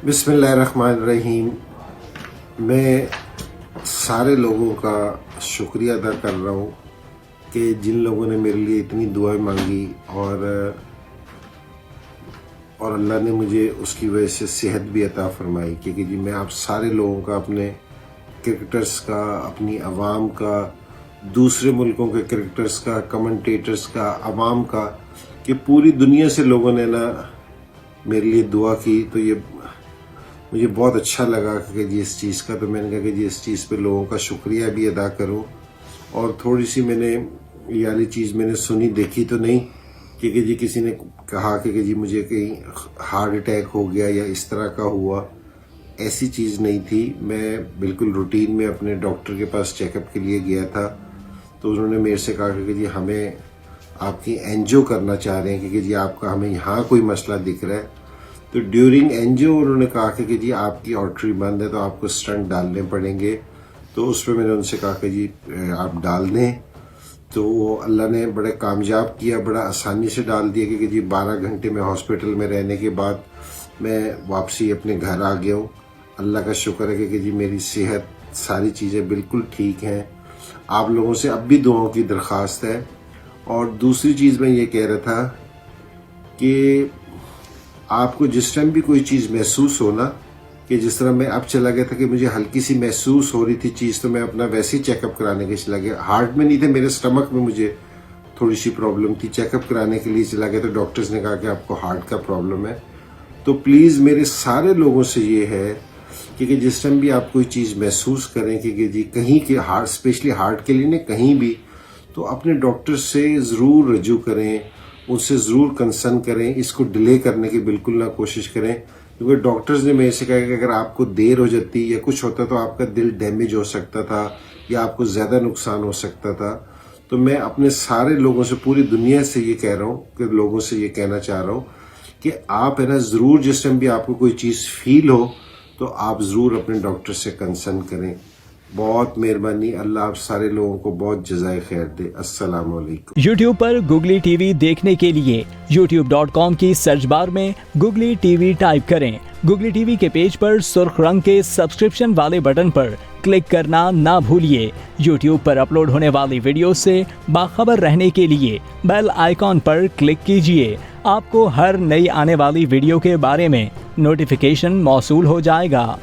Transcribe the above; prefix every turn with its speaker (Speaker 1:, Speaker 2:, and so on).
Speaker 1: बिस्मिल्लाहिर्रहमानिर्रहीम। मैं सारे लोगों का शुक्रिया अदा कर रहा हूँ कि जिन लोगों ने मेरे लिए इतनी दुआएं मांगी और अल्लाह ने मुझे उसकी वजह से सेहत भी अता फरमाई। क्योंकि जी मैं आप सारे लोगों का, अपने क्रिकेटर्स का, अपनी आवाम का, दूसरे मुल्कों के क्रिकेटर्स का, कमेंटेटर्स का, आवाम का, कि पूरी दुनिया से लोगों ने ना मेरे लिए दुआ की, तो ये मुझे बहुत अच्छा लगा कि जी इस चीज़ का। तो मैंने कहा कि जी इस चीज़ पे लोगों का शुक्रिया भी अदा करूं। और थोड़ी सी मैंने ये वाली चीज़ मैंने सुनी, देखी तो नहीं, क्योंकि जी किसी ने कहा कि जी मुझे कहीं हार्ट अटैक हो गया या इस तरह का हुआ, ऐसी चीज़ नहीं थी। मैं बिल्कुल रूटीन में अपने डॉक्टर के पास चेकअप के लिए गया था, तो उन्होंने मेरे से कहा कि जी हमें आपकी एंजियो करना चाह रहे हैं, क्योंकि जी आपका हमें यहाँ कोई मसला दिख रहा है। तो ड्यूरिंग एंजियो उन्होंने कहा कि जी आपकी आर्टरी बंद है, तो आपको स्टंट डालने पड़ेंगे। तो उस पर मैंने उनसे कहा कि जी आप डाल दें। तो वो अल्लाह ने बड़े कामयाब किया, बड़ा आसानी से डाल दिया। क्योंकि जी 12 घंटे में हॉस्पिटल में रहने के बाद मैं वापसी अपने घर आ गया हूँ। अल्लाह का शुक्र है कि जी मेरी सेहत, सारी चीज़ें बिल्कुल ठीक हैं। आप लोगों से अब भी दुआओं की दरख्वास्त है। और दूसरी चीज़ मैं ये कह रहा था कि आपको जिस टाइम भी कोई चीज़ महसूस हो ना, कि जिस तरह मैं अब चला गया था कि मुझे हल्की सी महसूस हो रही थी चीज़, तो मैं अपना वैसे ही चेकअप कराने के चला गया। हार्ट में नहीं थे, मेरे स्टमक में मुझे थोड़ी सी प्रॉब्लम थी, चेकअप कराने के लिए चला गया। तो डॉक्टर्स ने कहा कि आपको हार्ट का प्रॉब्लम है। तो प्लीज़ मेरे सारे लोगों से ये है कि जिस टाइम भी आप कोई चीज़ महसूस करें कि जी कहीं के हार्ट, स्पेशली हार्ट के लिए नहीं, कहीं भी, तो अपने डॉक्टर से ज़रूर रजू करें, उनसे ज़रूर कंसर्न करें। इसको डिले करने की बिल्कुल ना कोशिश करें, क्योंकि डॉक्टर्स ने मेरे से कहा कि अगर आपको देर हो जाती या कुछ होता तो आपका दिल डैमेज हो सकता था या आपको ज़्यादा नुकसान हो सकता था। तो मैं अपने सारे लोगों से, पूरी दुनिया से ये कह रहा हूँ कि लोगों से ये कहना चाह रहा हूँ कि आप है ना ज़रूर जिस टाइम भी आपको कोई चीज़ फील हो तो आप ज़रूर अपने डॉक्टर से कंसर्न करें। बहुत मेहरबानी। अल्लाह आप सारे लोगों को बहुत जज़ाए खैर दे। अस्सलाम वालेकुम।
Speaker 2: YouTube पर गूगली टीवी देखने के लिए youtube.com की सर्च बार में गूगली टीवी टाइप करें। गूगली टीवी के पेज पर सुर्ख रंग के सब्सक्रिप्शन वाले बटन पर क्लिक करना ना भूलिए। YouTube पर अपलोड होने वाली वीडियो से बाखबर रहने के लिए बेल आइकॉन पर क्लिक कीजिए। आपको हर नई आने वाली वीडियो के बारे में नोटिफिकेशन मौसूल हो जाएगा।